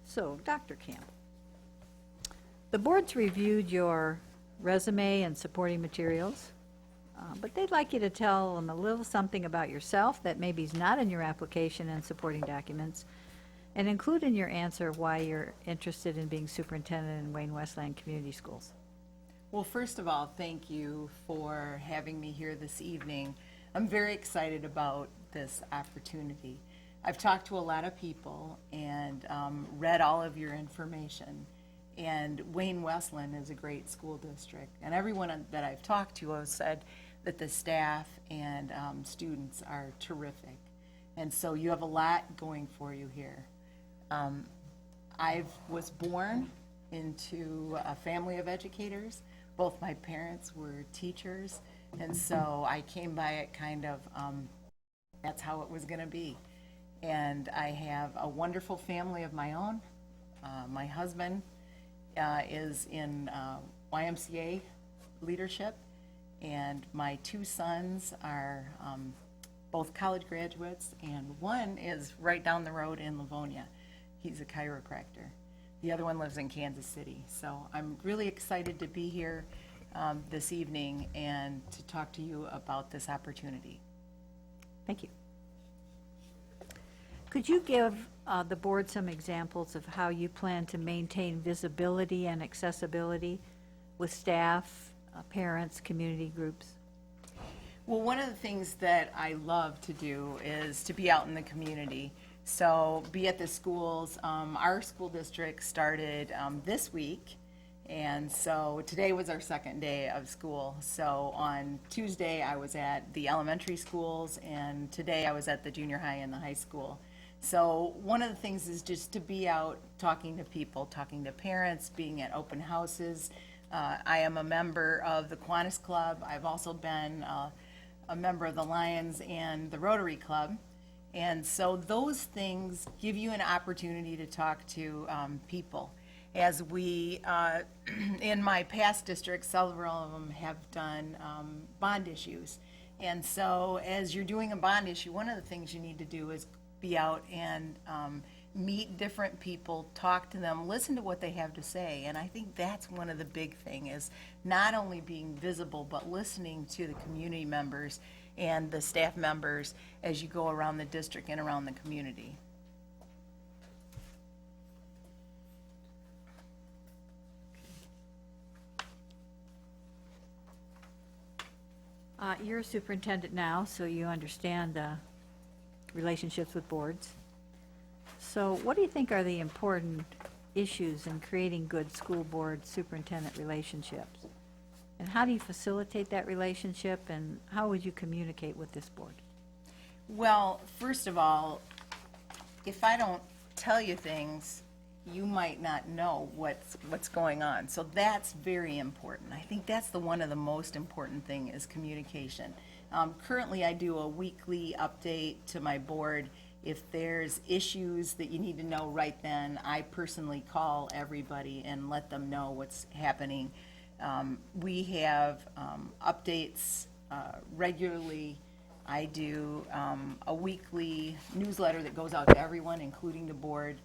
So, Dr. Campbell, the board's reviewed your resume and supporting materials, but they'd like you to tell them a little something about yourself that maybe is not in your application and supporting documents, and include in your answer why you're interested in being superintendent in Wayne Westland Community Schools. Well, first of all, thank you for having me here this evening. I'm very excited about this opportunity. I've talked to a lot of people and read all of your information. And Wayne Westland is a great school district. And everyone that I've talked to has said that the staff and students are terrific. And so you have a lot going for you here. I was born into a family of educators. Both my parents were teachers, and so I came by it kind of, that's how it was going to be. And I have a wonderful family of my own. My husband is in YMCA leadership, and my two sons are both college graduates, and one is right down the road in Livonia. He's a chiropractor. The other one lives in Kansas City. So I'm really excited to be here this evening and to talk to you about this opportunity. Thank you. Could you give the board some examples of how you plan to maintain visibility and accessibility with staff, parents, community groups? Well, one of the things that I love to do is to be out in the community. So be at the schools. Our school district started this week, and so today was our second day of school. So on Tuesday I was at the elementary schools, and today I was at the junior high and the high school. So one of the things is just to be out talking to people, talking to parents, being at open houses. I am a member of the Kiwanis Club. I've also been a member of the Lions and the Rotary Club. And so those things give you an opportunity to talk to people. As we, in my past districts, several of them have done bond issues. And so as you're doing a bond issue, one of the things you need to do is be out and meet different people, talk to them, listen to what they have to say. And I think that's one of the big things, is not only being visible, but listening to the community members and the staff members as you go around the district and around the community. You're a superintendent now, so you understand relationships with boards. So what do you think are the important issues in creating good school board superintendent relationships? And how do you facilitate that relationship, and how would you communicate with this board? Well, first of all, if I don't tell you things, you might not know what's going on. So that's very important. I think that's one of the most important thing is communication. Currently, I do a weekly update to my board. If there's issues that you need to know right then, I personally call everybody and let them know what's happening. We have updates regularly. I do a weekly newsletter that goes out to everyone, including the board,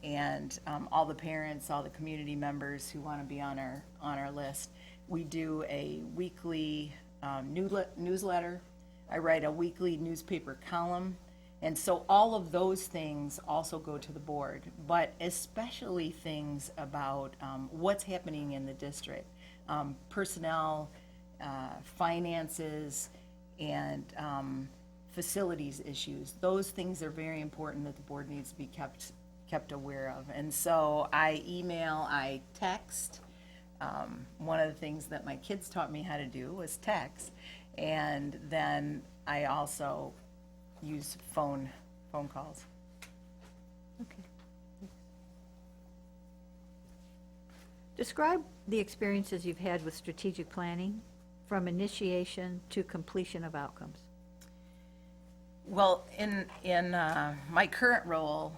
and all the parents, all the community members who want to be on our list. We do a weekly newsletter. I write a weekly newspaper column. And so all of those things also go to the board, but especially things about what's happening in the district, personnel, finances, and facilities issues. Those things are very important that the board needs to be kept aware of. And so I email, I text. One of the things that my kids taught me how to do was text. And then I also use phone calls. Okay. Describe the experiences you've had with strategic planning from initiation to completion of outcomes. Well, in my current role,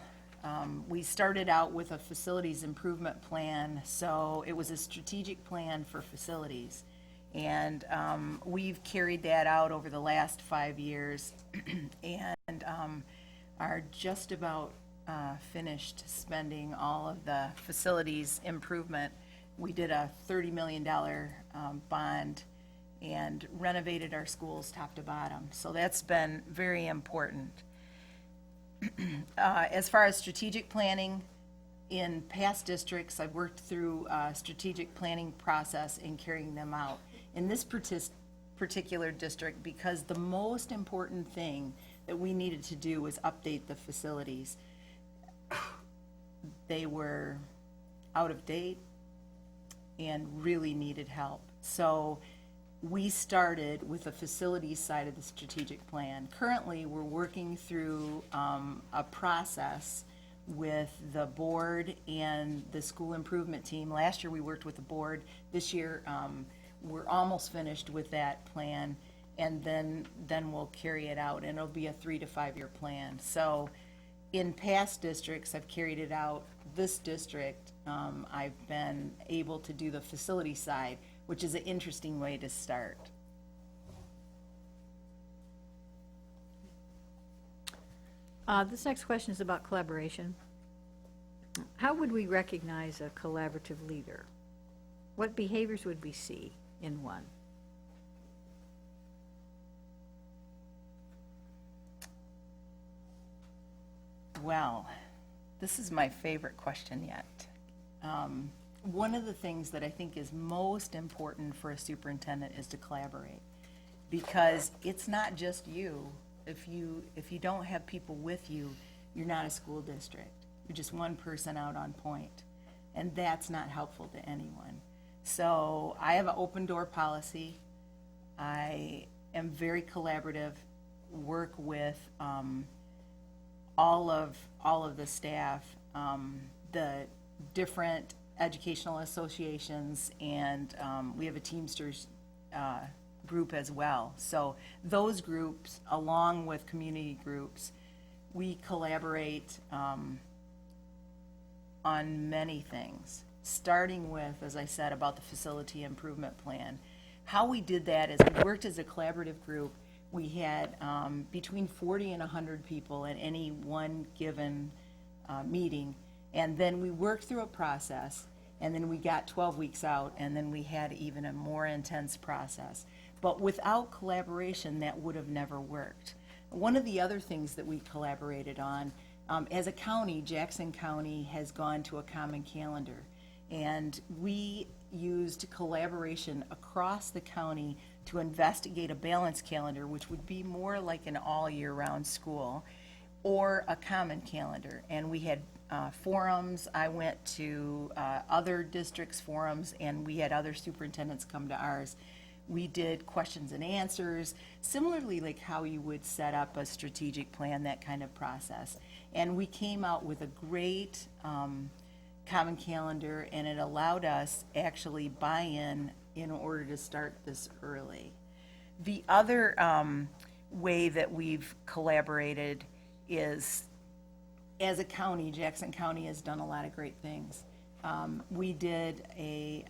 we started out with a facilities improvement plan, so it was a strategic plan for facilities. And we've carried that out over the last 5 years and are just about finished spending all of the facilities improvement. We did a $30 million bond and renovated our schools top to bottom. So that's been very important. As far as strategic planning, in past districts, I've worked through a strategic planning process and carrying them out. In this particular district, because the most important thing that we needed to do was update the facilities. They were out of date and really needed help. So we started with the facilities side of the strategic plan. Currently, we're working through a process with the board and the school improvement team. Last year, we worked with the board. This year, we're almost finished with that plan, and then we'll carry it out, and it'll be a 3 to 5 year plan. So in past districts, I've carried it out. This district, I've been able to do the facility side, which is an interesting way to start. This next question is about collaboration. How would we recognize a collaborative leader? What behaviors would we see in one? Well, this is my favorite question yet. One of the things that I think is most important for a superintendent is to collaborate, because it's not just you. If you don't have people with you, you're not a school district. You're just one person out on point, and that's not helpful to anyone. So I have an open door policy. I am very collaborative, work with all of the staff, the different educational associations, and we have a Teamsters group as well. So those groups, along with community groups, we collaborate on many things, starting with, as I said, about the facility improvement plan. How we did that is we worked as a collaborative group. We had between 40 and 100 people at any one given meeting, and then we worked through a process, and then we got 12 weeks out, and then we had even a more intense process. But without collaboration, that would have never worked. One of the other things that we collaborated on, as a county, Jackson County has gone to a common calendar, and we used collaboration across the county to investigate a balanced calendar, which would be more like an all year round school, or a common calendar. And we had forums. I went to other districts' forums, and we had other superintendents come to ours. We did questions and answers, similarly like how you would set up a strategic plan, that kind of process. And we came out with a great common calendar, and it allowed us actually buy-in in order to start this early. The other way that we've collaborated is, as a county, Jackson County has done a lot of great things. We did a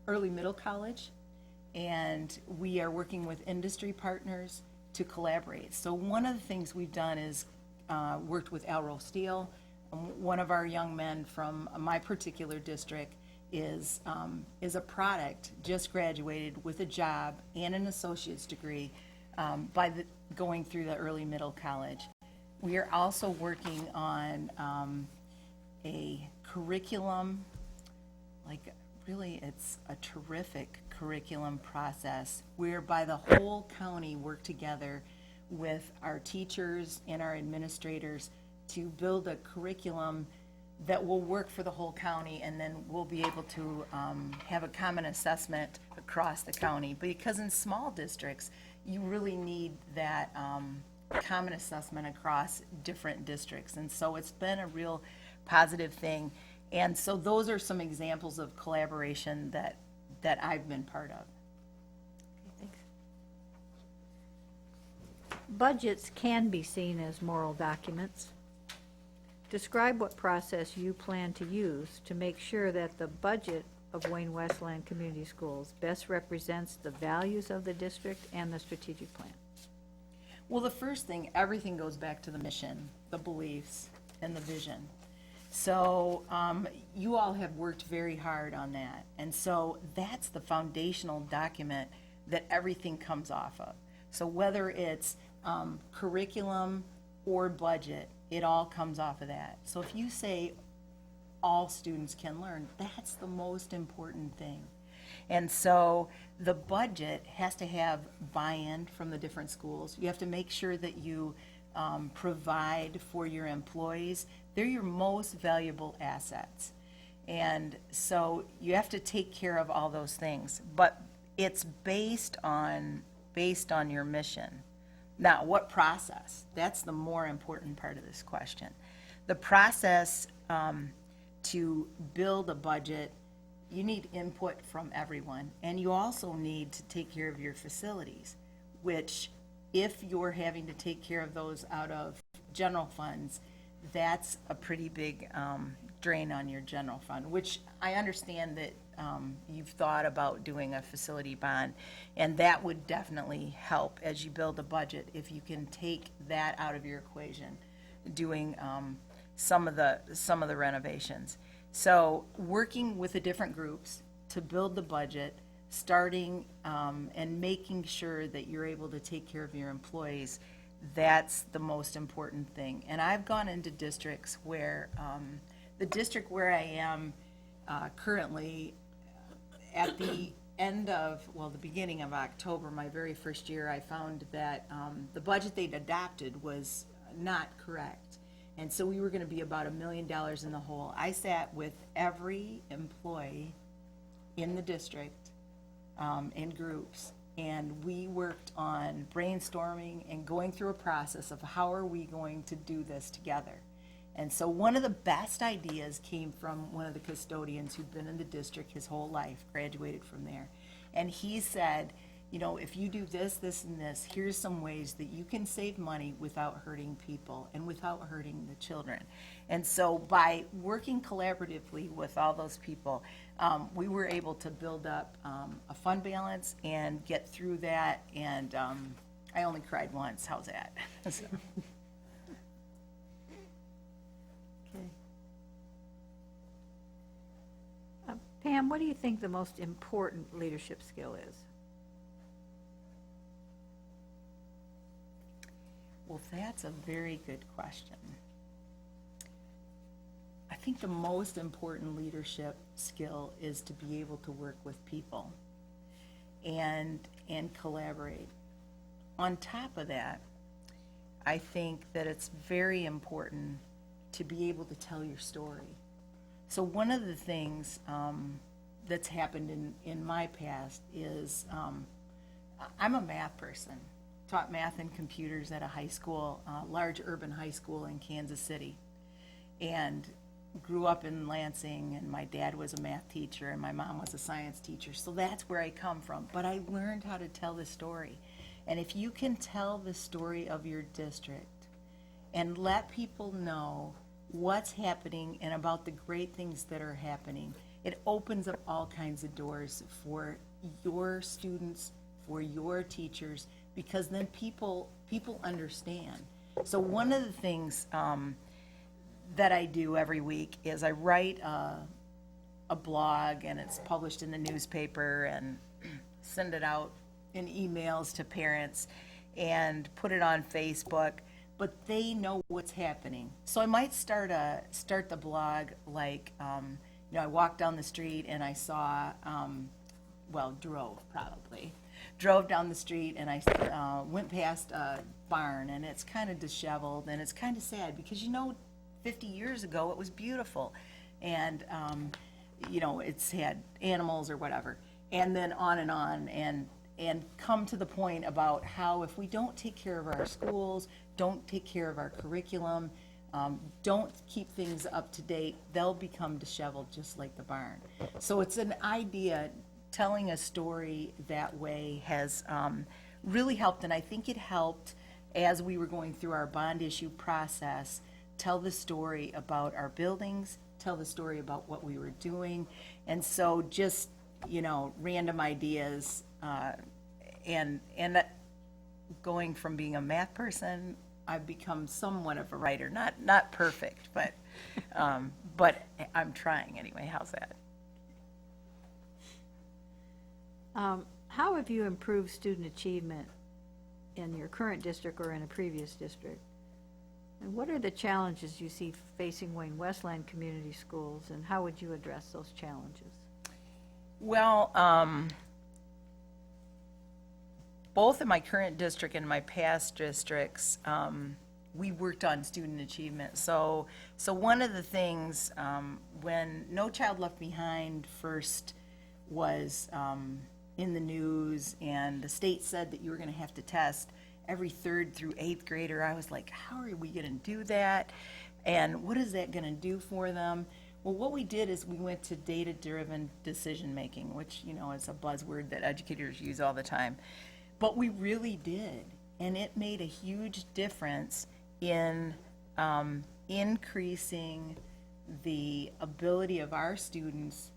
early middle college, and we are working with industry partners to collaborate. So one of the things we've done is worked with Alro Steel. One of our young men from my particular district is a product, just graduated with a job and an associate's degree by going through the early middle college. We are also working on a curriculum, like really it's a terrific curriculum process whereby the whole county work together with our teachers and our administrators to build a curriculum that will work for the whole county, and then we'll be able to have a common assessment across the county. Because in small districts, you really need that common assessment across different districts, and so it's been a real positive thing. And so those are some examples of collaboration that I've been part of. Okay, thanks. Budgets can be seen as moral documents. Describe what process you plan to use to make sure that the budget of Wayne Westland Community Schools best represents the values of the district and the strategic plan? Well, the first thing, everything goes back to the mission, the beliefs, and the vision. So you all have worked very hard on that. And so that's the foundational document that everything comes off of. So whether it's curriculum or budget, it all comes off of that. So if you say all students can learn, that's the most important thing. And so the budget has to have buy-in from the different schools. You have to make sure that you provide for your employees. They're your most valuable assets. And so you have to take care of all those things. But it's based on your mission. Now, what process? That's the more important part of this question. The process to build a budget, you need input from everyone, and you also need to take care of your facilities, which if you're having to take care of those out of general funds, that's a pretty big drain on your general fund, which I understand that you've thought about doing a facility bond, and that would definitely help as you build a budget if you can take that out of your equation, doing some of the renovations. So working with the different groups to build the budget, starting and making sure that you're able to take care of your employees, that's the most important thing. And I've gone into districts where, the district where I am currently, at the end of, well, the beginning of October, my very first year, I found that the budget they'd adopted was not correct. And so we were going to be about $1 million in the hole. I sat with every employee in the district in groups, and we worked on brainstorming and going through a process of how are we going to do this together. And so one of the best ideas came from one of the custodians who'd been in the district his whole life, graduated from there. And he said, you know, if you do this, this, and this, here's some ways that you can save money without hurting people and without hurting the children. And so by working collaboratively with all those people, we were able to build up a fund balance and get through that. And I only cried once. How's that? So. Okay. Pam, what do you think the most important leadership skill is? Well, that's a very good question. I think the most important leadership skill is to be able to work with people and collaborate. On top of that, I think that it's very important to be able to tell your story. So one of the things that's happened in my past is I'm a math person. Taught math and computers at a high school, large urban high school in Kansas City, and grew up in Lansing, and my dad was a math teacher and my mom was a science teacher, so that's where I come from. But I learned how to tell the story. And if you can tell the story of your district and let people know what's happening and about the great things that are happening, it opens up all kinds of doors for your students, for your teachers, because then people understand. So one of the things that I do every week is I write a blog, and it's published in the newspaper, and send it out in emails to parents and put it on Facebook, but they know what's happening. So I might start the blog like, you know, I walked down the street and I saw, drove down the street and I went past a barn, and it's kind of disheveled and it's kind of sad because, you know, 50 years ago it was beautiful, and you know, it's had animals or whatever, and then on and come to the point about how if we don't take care of our schools, don't take care of our curriculum, don't keep things up to date, they'll become disheveled just like the barn. So it's an idea. Telling a story that way has really helped, and I think it helped as we were going through our bond issue process, tell the story about our buildings, tell the story about what we were doing. And so just, random ideas, and that going from being a math person, I've become somewhat of a writer, not perfect, but I'm trying anyway. How's that? How have you improved student achievement in your current district or in a previous district? And what are the challenges you see facing Wayne Westland Community Schools, and how would you address those challenges? Well, both in my current district and my past districts, we worked on student achievement. So one of the things, when No Child Left Behind first was in the news, and the state said that you were going to have to test every 3rd through 8th grader, I was like, how are we going to do that? And what is that going to do for them? Well, what we did is we went to data-driven decision-making, which, is a buzzword that educators use all the time. But we really did, and it made a huge difference in increasing the ability of our students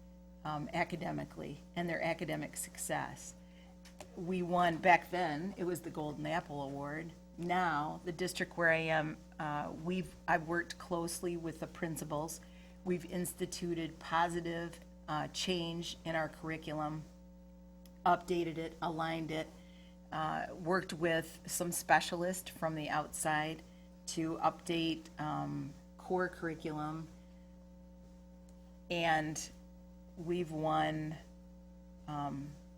academically and their academic success. We won, back then, it was the Golden Apple Award. Now, the district where I am, I've worked closely with the principals. We've instituted positive change in our curriculum, updated it, aligned it, worked with some specialists from the outside to update core curriculum, and we've won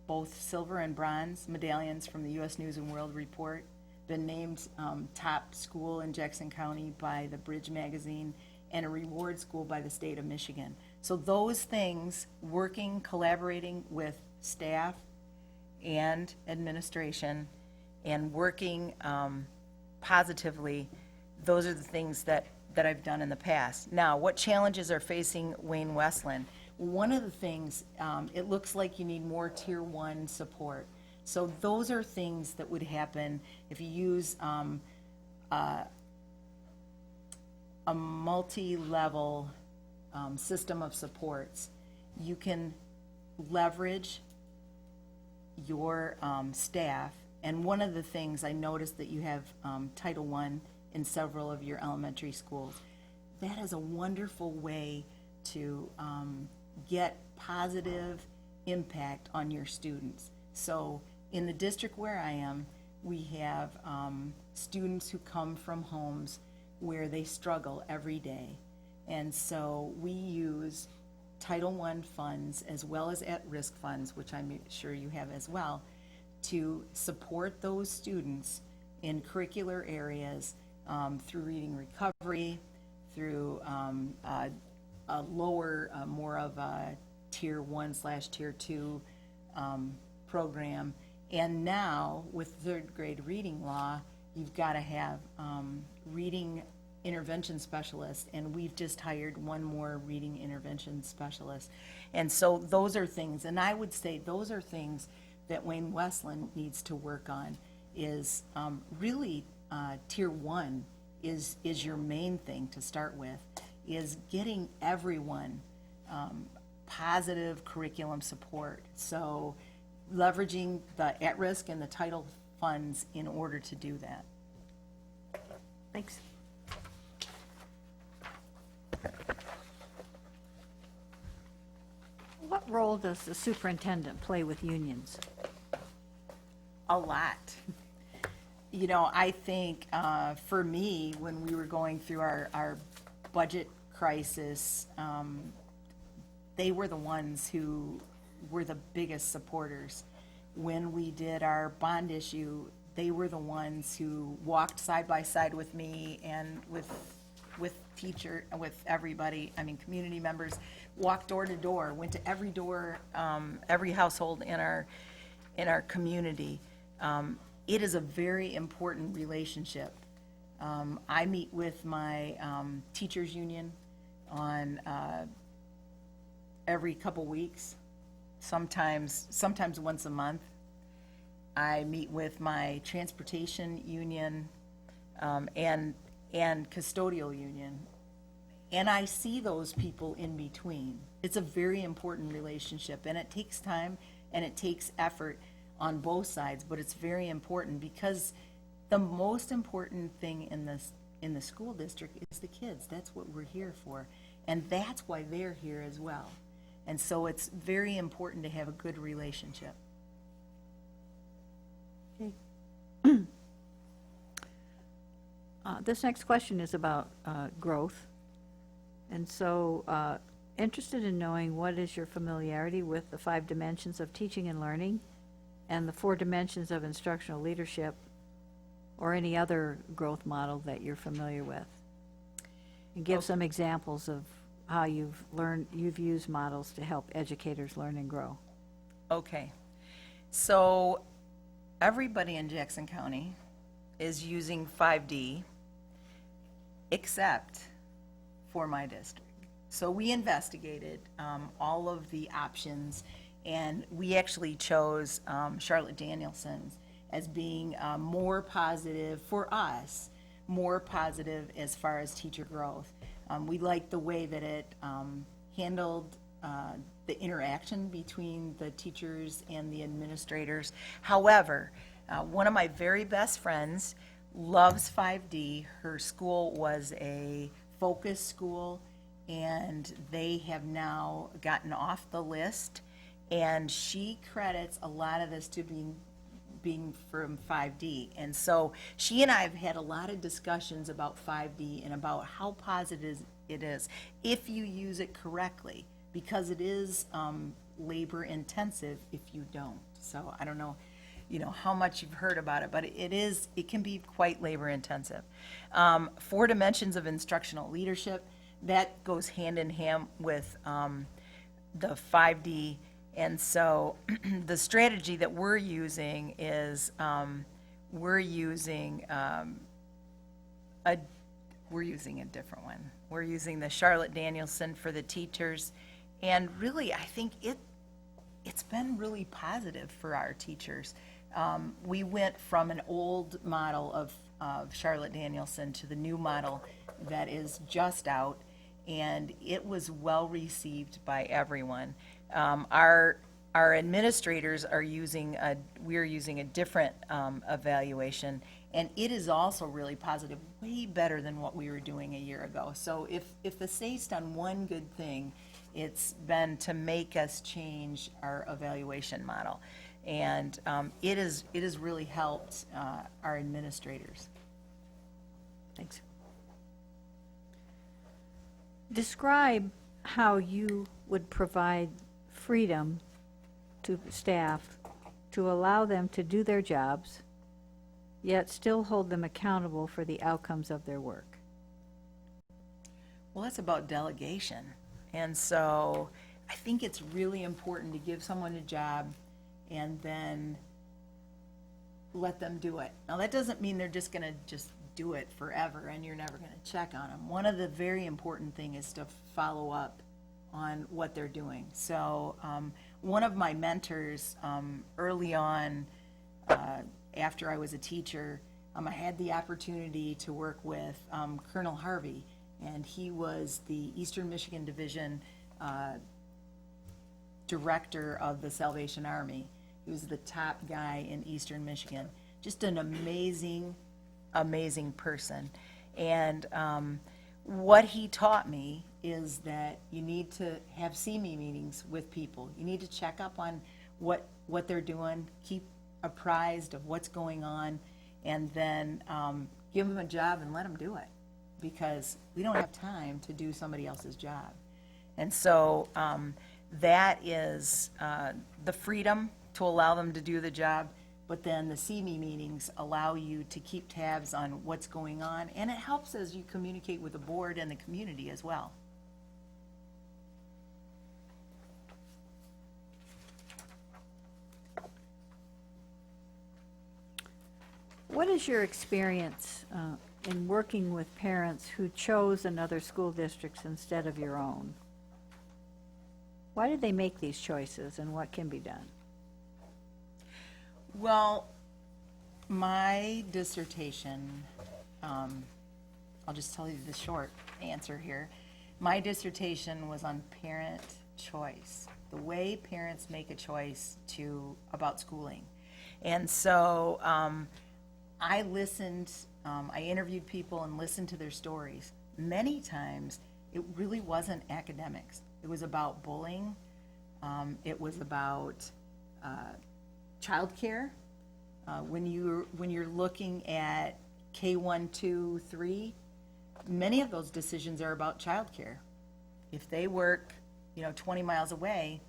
both silver and bronze medallions from the U.S. News and World Report, been named top school in Jackson County by the Bridge magazine, and a reward school by the state of Michigan. So those things, working, collaborating with staff and administration, and working positively, those are the things that I've done in the past. Now, what challenges are facing Wayne Westland? One of the things, it looks like you need more Tier 1 support. So those are things that would happen if you use a multi-level system of supports. You can leverage your staff, and one of the things I noticed that you have Title I in several of your elementary schools. That is a wonderful way to get positive impact on your students. So in the district where I am, we have students who come from homes where they struggle every day. And so we use Title I funds as well as at-risk funds, which I'm sure you have as well, to support those students in curricular areas through reading recovery, through a lower, more of a Tier 1/Tier 2 program. And now, with 3rd grade reading law, you've got to have reading intervention specialists, and we've just hired one more reading intervention specialist. And so those are things, and I would say those are things that Wayne Westland needs to work on, is really Tier 1 is your main thing to start with, is getting everyone positive curriculum support. So leveraging the at-risk and the title funds in order to do that. Thanks. What role does the superintendent play with unions? A lot. I think for me, when we were going through our budget crisis, they were the ones who were the biggest supporters. When we did our bond issue, they were the ones who walked side by side with me and with everybody, community members, walked door to door, went to every door, every household in our community. It is a very important relationship. I meet with my teachers union on every couple weeks, sometimes once a month. I meet with my transportation union and custodial union. And I see those people in between. It's a very important relationship, and it takes time and it takes effort on both sides, but it's very important because the most important thing in the school district is the kids. That's what we're here for, and that's why they're here as well. And so it's very important to have a good relationship. This next question is about growth. And so, interested in knowing what is your familiarity with the 5 dimensions of teaching and learning and the 4 dimensions of instructional leadership, or any other growth model that you're familiar with? And give some examples of how you've used models to help educators learn and grow. Okay. So everybody in Jackson County is using 5D except for my district. So we investigated all of the options, and we actually chose Charlotte Danielson's as being more positive for us, more positive as far as teacher growth. We liked the way that it handled the interaction between the teachers and the administrators. However, one of my very best friends loves 5D. Her school was a focus school, and they have now gotten off the list, and she credits a lot of this to being from 5D. And so she and I have had a lot of discussions about 5D and about how positive it is if you use it correctly, because it is labor intensive if you don't. So I don't know, how much you've heard about it, but it can be quite labor intensive. 4 dimensions of instructional leadership, that goes hand in hand with the 5D. And so the strategy that we're using is we're using a different one. We're using the Charlotte Danielson for the teachers, and really I think it's been really positive for our teachers. We went from an old model of Charlotte Danielson to the new model that is just out, and it was well received by everyone. Our administrators are we're using a different evaluation, and it is also really positive, way better than what we were doing a year ago. So if the state's done one good thing, it's been to make us change our evaluation model. And it has really helped our administrators. Thanks. Describe how you would provide freedom to staff to allow them to do their jobs, yet still hold them accountable for the outcomes of their work. Well, that's about delegation. And so I think it's really important to give someone a job and then let them do it. Now, that doesn't mean they're just going to just do it forever and you're never going to check on them. One of the very important things is to follow up on what they're doing. So one of my mentors early on, after I was a teacher, I had the opportunity to work with Colonel Harvey, and he was the Eastern Michigan Division director of the Salvation Army. He was the top guy in Eastern Michigan. Just an amazing person. And what he taught me is that you need to have see-me meetings with people. You need to check up on what they're doing, keep apprised of what's going on, and then give them a job and let them do it, because we don't have time to do somebody else's job. And so that is the freedom to allow them to do the job, but then the see-me meetings allow you to keep tabs on what's going on, and it helps as you communicate with the board and the community as well. What is your experience in working with parents who chose another school district instead of your own? Why did they make these choices, and what can be done? Well, my dissertation, I'll just tell you the short answer here. My dissertation was on parent choice, the way parents make a choice about schooling. And so I listened, I interviewed people and listened to their stories. Many times, it really wasn't academics. It was about bullying. It was about childcare. When you're looking at K1, 2, 3, many of those decisions are about childcare. If they work, 20 miles away,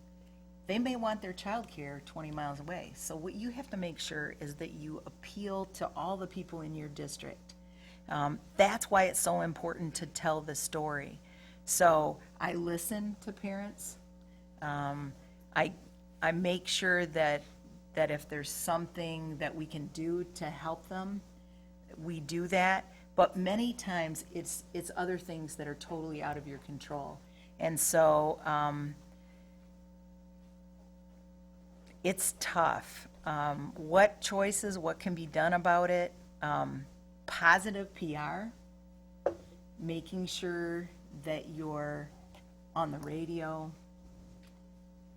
they may want their childcare 20 miles away. So what you have to make sure is that you appeal to all the people in your district. That's why it's so important to tell the story. So I listen to parents. I make sure that if there's something that we can do to help them, we do that. But many times it's other things that are totally out of your control. And so it's tough. What choices, what can be done about it? Positive PR, making sure that you're on the radio,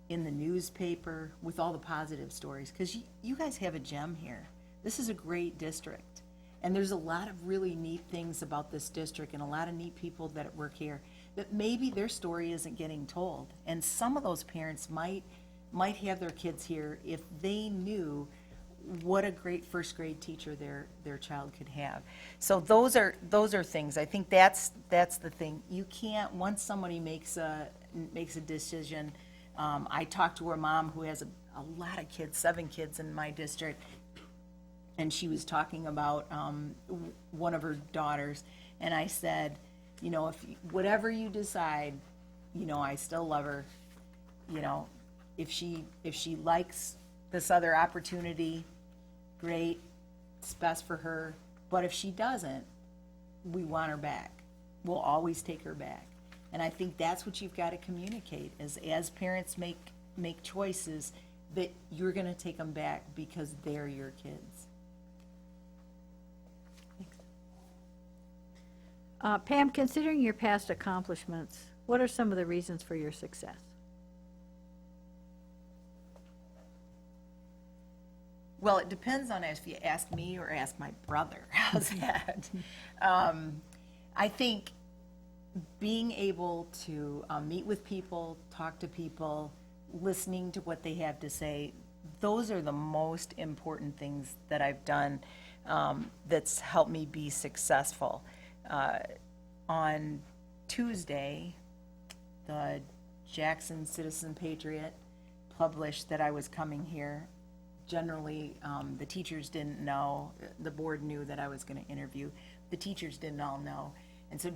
in the newspaper, with all the positive stories, because you guys have a gem here. This is a great district, and there's a lot of really neat things about this district and a lot of neat people that work here that maybe their story isn't getting told. And some of those parents might have their kids here if they knew what a great first grade teacher their child could have. So those are things. I think that's the thing. You can't, once somebody makes a decision. I talked to a mom who has a lot of kids, 7 kids in my district, and she was talking about one of her daughters, and I said, whatever you decide, I still love her. If she likes this other opportunity, great, it's best for her. But if she doesn't, we want her back. We'll always take her back. And I think that's what you've got to communicate, is as parents make choices, that you're going to take them back because they're your kids. Pam, considering your past accomplishments, what are some of the reasons for your success? Well, it depends on if you ask me or ask my brother. How's that? I think being able to meet with people, talk to people, listening to what they have to say, those are the most important things that I've done that's helped me be successful. On Tuesday, the Jackson Citizen Patriot published that I was coming here. Generally, the teachers didn't know. The board knew that I was going to interview. The teachers didn't all know. And so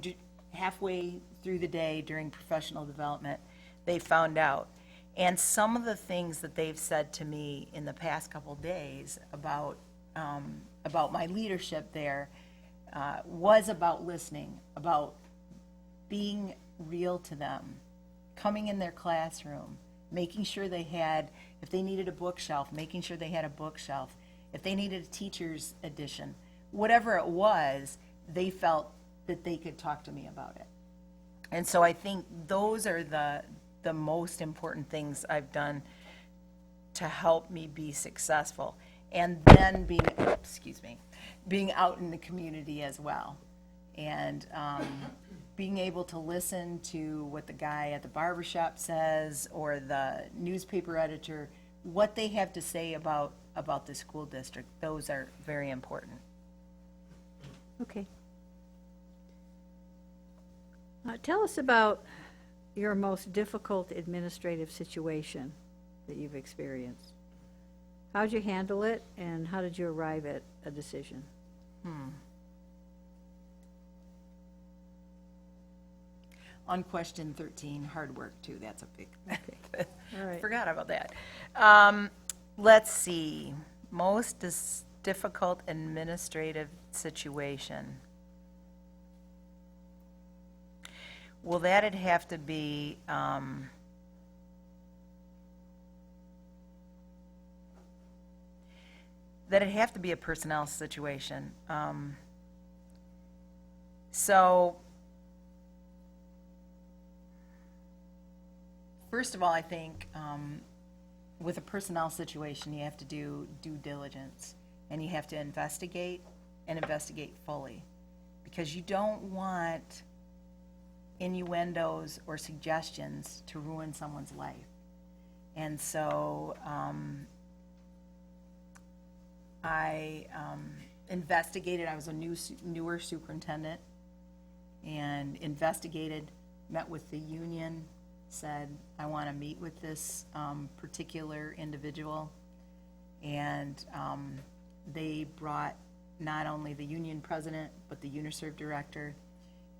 halfway through the day during professional development, they found out. And some of the things that they've said to me in the past couple days about my leadership there was about listening, about being real to them, coming in their classroom, making sure they had, if they needed a bookshelf, making sure they had a bookshelf. If they needed a teacher's edition, whatever it was, they felt that they could talk to me about it. And so I think those are the most important things I've done to help me be successful. And then being out in the community as well. And being able to listen to what the guy at the barbershop says, or the newspaper editor, what they have to say about the school district. Those are very important. Okay. Tell us about your most difficult administrative situation that you've experienced. How did you handle it, and how did you arrive at a decision? On question 13, hard work too. That's a big. Okay. All right. Forgot about that. Let's see. Most difficult administrative situation. Well, that'd have to be a personnel situation. So first of all, I think with a personnel situation, you have to do due diligence, and you have to investigate and investigate fully, because you don't want innuendos or suggestions to ruin someone's life. And so I investigated. I was a newer superintendent, and investigated, met with the union, said, I want to meet with this particular individual. And they brought not only the union president, but the UNICEF director,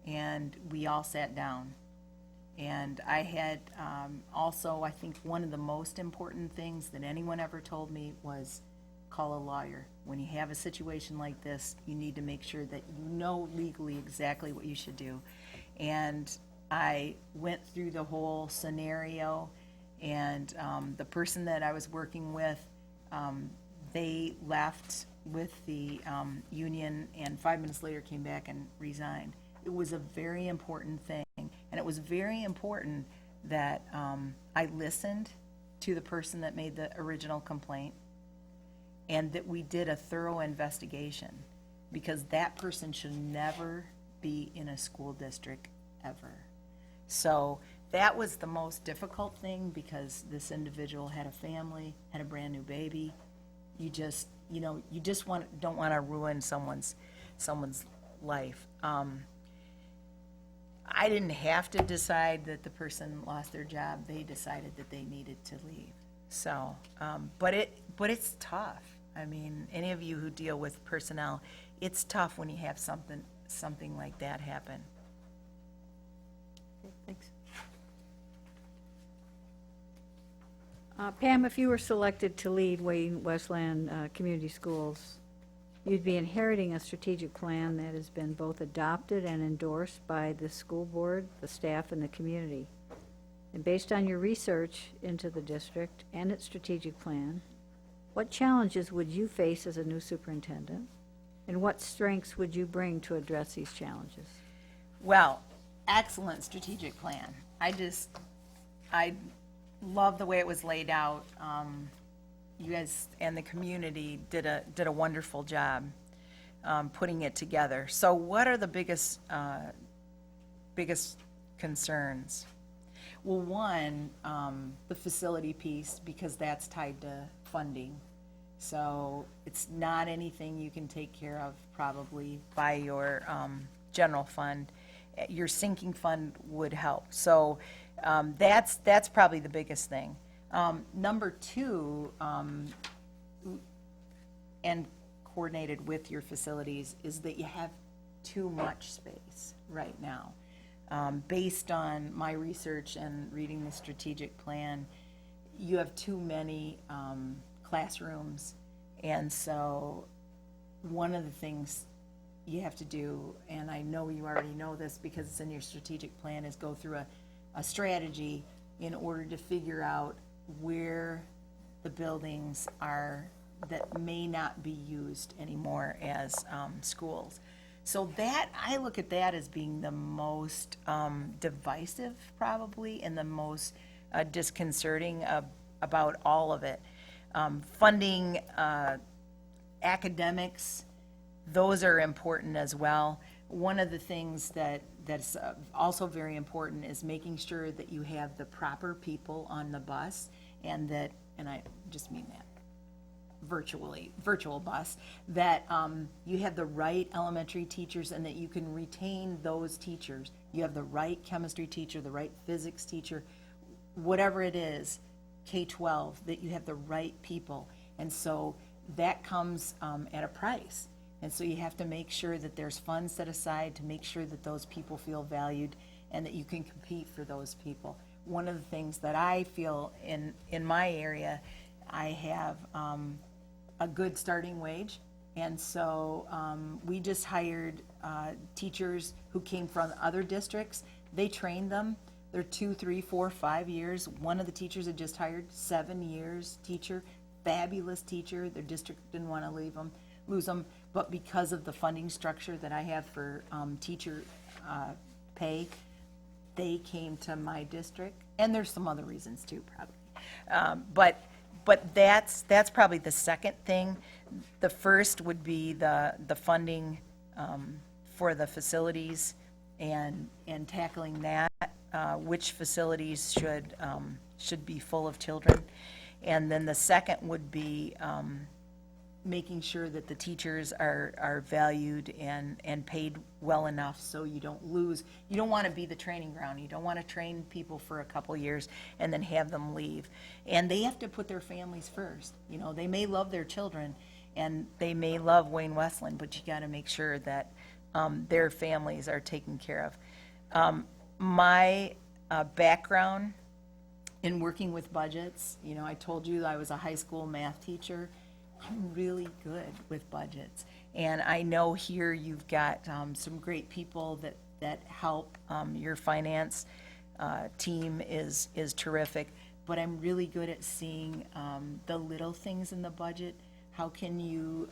and we all sat down. And I had also, I think one of the most important things that anyone ever told me was call a lawyer. When you have a situation like this, you need to make sure that you know legally exactly what you should do. And I went through the whole scenario, and the person that I was working with, they left with the union, and 5 minutes later came back and resigned. It was a very important thing, and it was very important that I listened to the person that made the original complaint, and that we did a thorough investigation, because that person should never be in a school district ever. So that was the most difficult thing, because this individual had a family, had a brand new baby. You just don't want to ruin someone's life. I didn't have to decide that the person lost their job. They decided that they needed to leave. So, but it's tough. I mean, any of you who deal with personnel, it's tough when you have something like that happen. Okay, thanks. Pam, if you were selected to lead Wayne Westland Community Schools, you'd be inheriting a strategic plan that has been both adopted and endorsed by the school board, the staff, and the community. And based on your research into the district and its strategic plan, what challenges would you face as a new superintendent? And what strengths would you bring to address these challenges? Well, excellent strategic plan. I love the way it was laid out. You guys and the community did a wonderful job putting it together. So what are the biggest concerns? Well, one, the facility piece, because that's tied to funding. So it's not anything you can take care of probably by your general fund. Your sinking fund would help. So that's probably the biggest thing. Number two, and coordinated with your facilities, is that you have too much space right now. Based on my research and reading the strategic plan, you have too many classrooms. And so one of the things you have to do, and I know you already know this because it's in your strategic plan, is go through a strategy in order to figure out where the buildings are that may not be used anymore as schools. So that, I look at that as being the most divisive probably, and the most disconcerting about all of it. Funding, academics, those are important as well. One of the things that's also very important is making sure that you have the proper people on the bus, and I just mean that virtual bus, that you have the right elementary teachers, and that you can retain those teachers. You have the right chemistry teacher, the right physics teacher, whatever it is, K-12, that you have the right people. And so that comes at a price. And so you have to make sure that there's funds set aside to make sure that those people feel valued and that you can compete for those people. One of the things that I feel in my area, I have a good starting wage. And so we just hired teachers who came from other districts. They trained them. They're 2, 3, 4, 5 years. One of the teachers had just hired 7 years teacher, fabulous teacher. Their district didn't want to lose them, but because of the funding structure that I have for teacher pay, they came to my district, and there's some other reasons too, probably. But that's probably the second thing. The first would be the funding for the facilities and tackling that, which facilities should be full of children. And then the second would be making sure that the teachers are valued and paid well enough so you don't lose. You don't want to be the training ground. You don't want to train people for a couple years and then have them leave. And they have to put their families first. You know, they may love their children and they may love Wayne Westland, but you got to make sure that their families are taken care of. My background in working with budgets, you know, I told you I was a high school math teacher. I'm really good with budgets. And I know here you've got some great people that help. Your finance team is terrific. But I'm really good at seeing the little things in the budget. How can you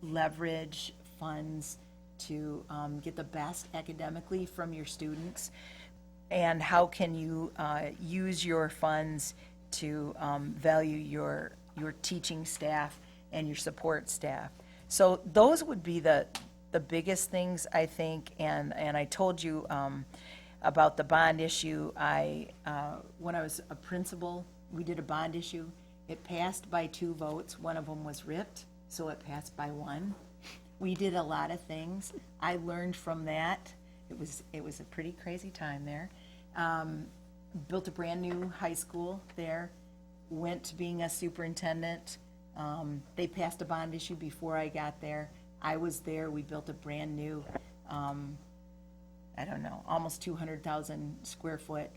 leverage funds to get the best academically from your students? And how can you use your funds to value your teaching staff and your support staff? So those would be the biggest things, I think. And I told you about the bond issue. When I was a principal, we did a bond issue. It passed by 2 votes. One of them was ripped, so it passed by 1. We did a lot of things. I learned from that. It was a pretty crazy time there. Built a brand new high school there. Went to being a superintendent. They passed a bond issue before I got there. I was there. We built a brand new, I don't know, almost 200,000 square foot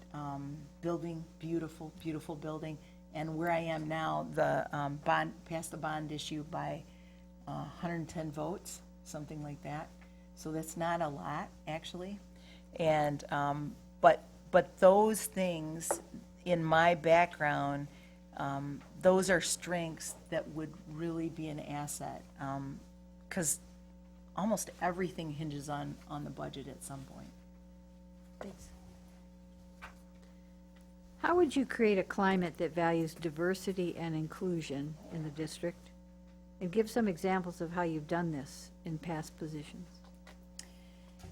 building. Beautiful, beautiful building. And where I am now, the bond passed the bond issue by 110 votes, something like that. So that's not a lot, actually. And but those things in my background, those are strengths that would really be an asset, because almost everything hinges on the budget at some point. Thanks. How would you create a climate that values diversity and inclusion in the district? And give some examples of how you've done this in past positions.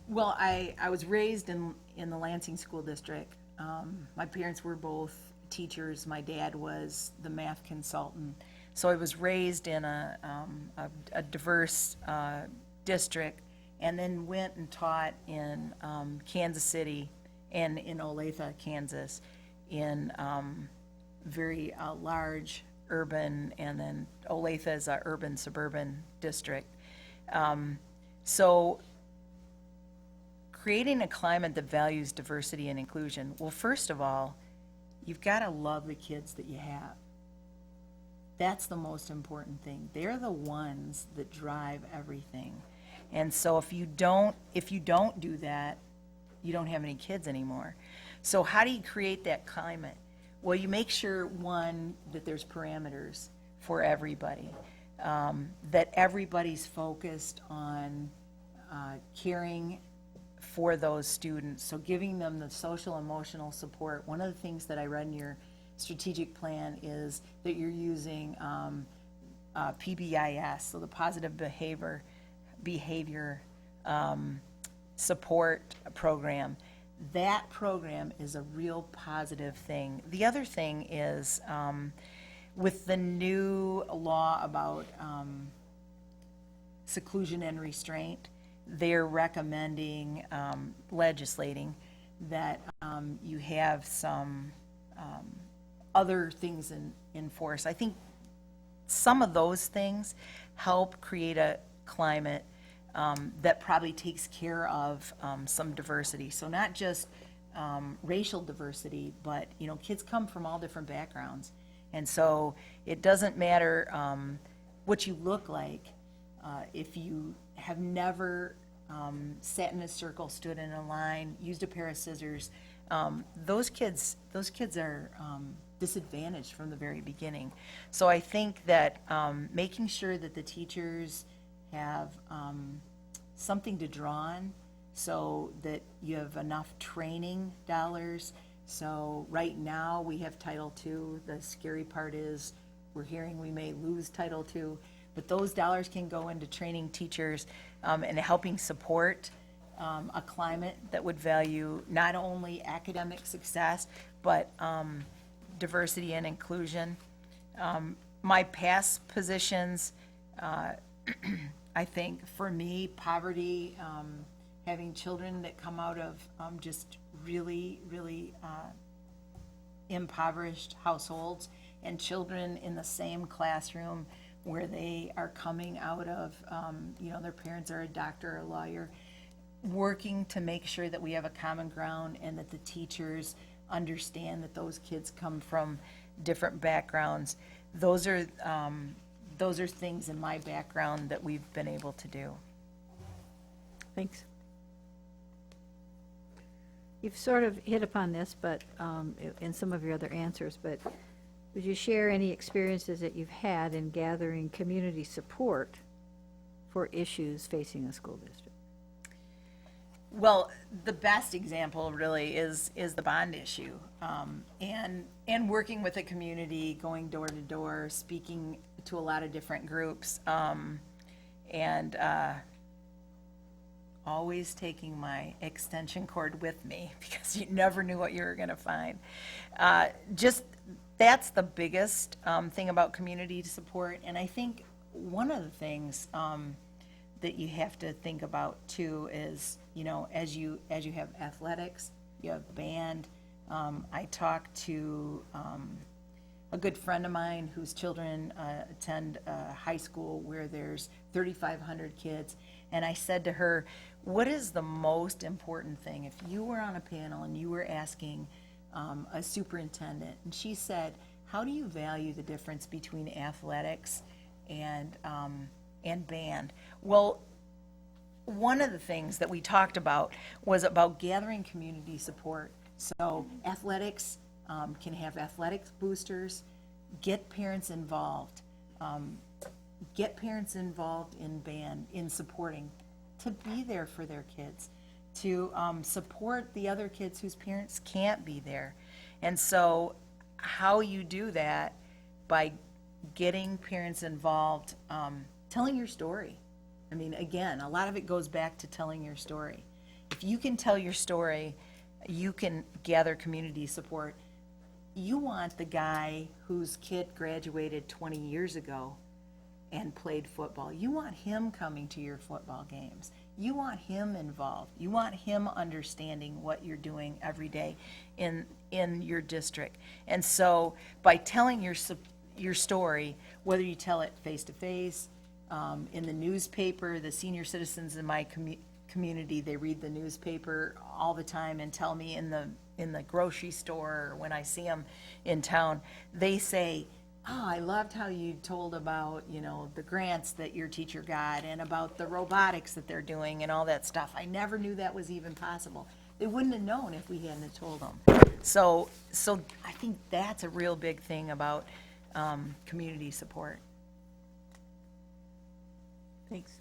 Well, I was raised in the Lansing School District. My parents were both teachers. My dad was the math consultant. So I was raised in a diverse district, and then went and taught in Kansas City and in Olathe, Kansas, in very large urban, and then Olathe is a urban suburban district. So creating a climate that values diversity and inclusion, well, first of all, you've got to love the kids that you have. That's the most important thing. They're the ones that drive everything. And so if you don't do that, you don't have any kids anymore. So how do you create that climate? Well, you make sure, one, that there's parameters for everybody, that everybody's focused on caring for those students, so giving them the social emotional support. One of the things that I read in your strategic plan is that you're using PBIS, so the positive behavior support program. That program is a real positive thing. The other thing is with the new law about seclusion and restraint, they're recommending, legislating, that you have some other things in force. I think some of those things help create a climate that probably takes care of some diversity. So not just racial diversity, but kids come from all different backgrounds, and so it doesn't matter what you look like. If you have never sat in a circle, stood in a line, used a pair of scissors, those kids are disadvantaged from the very beginning. So I think that making sure that the teachers have something to draw on, so that you have enough training dollars. So right now, we have Title II. The scary part is, we're hearing we may lose Title II, but those dollars can go into training teachers and helping support a climate that would value not only academic success, but diversity and inclusion. My past positions, I think for me, poverty, having children that come out of just really, really impoverished households, and children in the same classroom where they are coming out of, their parents are a doctor or a lawyer, working to make sure that we have a common ground and that the teachers understand that those kids come from different backgrounds. Those are things in my background that we've been able to do. Thanks. You've sort of hit upon this, but in some of your other answers, but would you share any experiences that you've had in gathering community support for issues facing a school district? Well, the best example really is the bond issue, and working with the community, going door to door, speaking to a lot of different groups, and always taking my extension cord with me because you never knew what you were going to find. That's the biggest thing about community support, and I think one of the things that you have to think about too is, as you have athletics, you have band. I talked to a good friend of mine whose children attend a high school where there's 3,500 kids, and I said to her, what is the most important thing? If you were on a panel and you were asking a superintendent, and she said, how do you value the difference between athletics and band? Well, one of the things that we talked about was about gathering community support. So athletics can have athletics boosters, get parents involved in band, in supporting, to be there for their kids, to support the other kids whose parents can't be there. And so how you do that by getting parents involved, telling your story. I mean, again, a lot of it goes back to telling your story. If you can tell your story, you can gather community support. You want the guy whose kid graduated 20 years ago and played football. You want him coming to your football games. You want him involved. You want him understanding what you're doing every day in your district. And so by telling your story, whether you tell it face-to-face, in the newspaper, the senior citizens in my community, they read the newspaper all the time and tell me in the grocery store, or when I see them in town, they say, oh, I loved how you told about, the grants that your teacher got and about the robotics that they're doing and all that stuff. I never knew that was even possible. They wouldn't have known if we hadn't have told them. So I think that's a real big thing about community support. Thanks.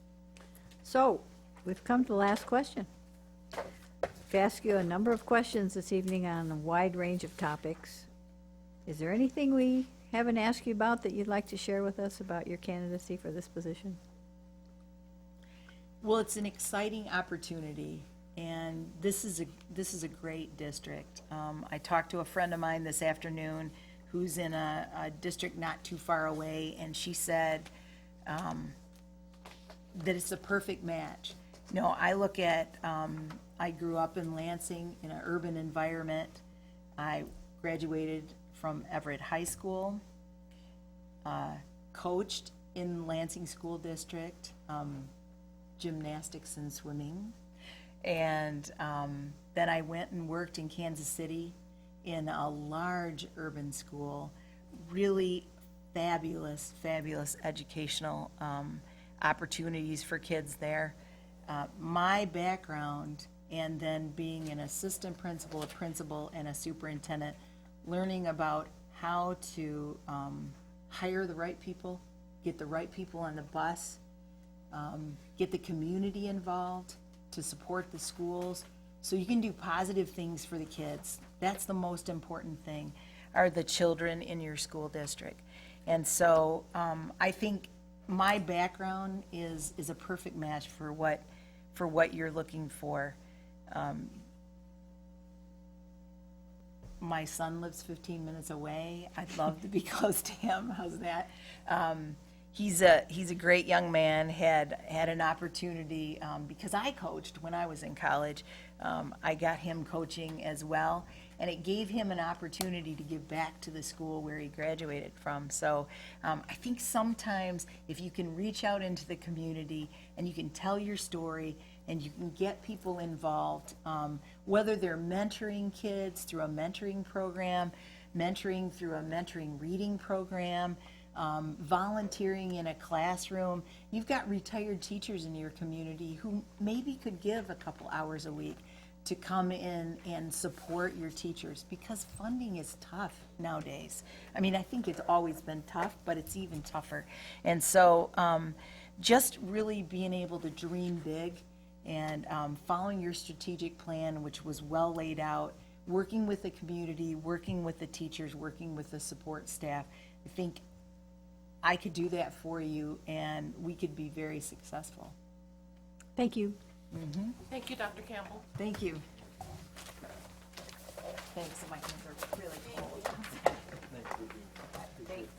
So, we've come to the last question. I've asked you a number of questions this evening on a wide range of topics. Is there anything we haven't asked you about that you'd like to share with us about your candidacy for this position? Well, it's an exciting opportunity, and this is a great district. I talked to a friend of mine this afternoon who's in a district not too far away, and she said that it's a perfect match. I look at, I grew up in Lansing in an urban environment. I graduated from Everett High School, coached in Lansing School District, gymnastics and swimming. And then I went and worked in Kansas City in a large urban school, really fabulous educational opportunities for kids there. My background, and then being an assistant principal, a principal, and a superintendent, learning about how to hire the right people, get the right people on the bus, get the community involved, to support the schools, so you can do positive things for the kids. That's the most important thing, are the children in your school district. And so I think my background is a perfect match for what you're looking for. My son lives 15 minutes away. I'd love to be close to him. How's that? He's a great young man. Had an opportunity because I coached when I was in college. I got him coaching as well, and it gave him an opportunity to give back to the school where he graduated from. So I think sometimes if you can reach out into the community and you can tell your story and you can get people involved, whether they're mentoring kids through a mentoring program, mentoring through a mentoring reading program, volunteering in a classroom. You've got retired teachers in your community who maybe could give a couple hours a week to come in and support your teachers, because funding is tough nowadays. I mean, I think it's always been tough, but it's even tougher. And so just really being able to dream big and following your strategic plan, which was well laid out, working with the community, working with the teachers, working with the support staff. I think I could do that for you, and we could be very successful. Thank you. Thank you, Dr. Campbell. Thank you. Thanks, my hands are really cold. Thanks.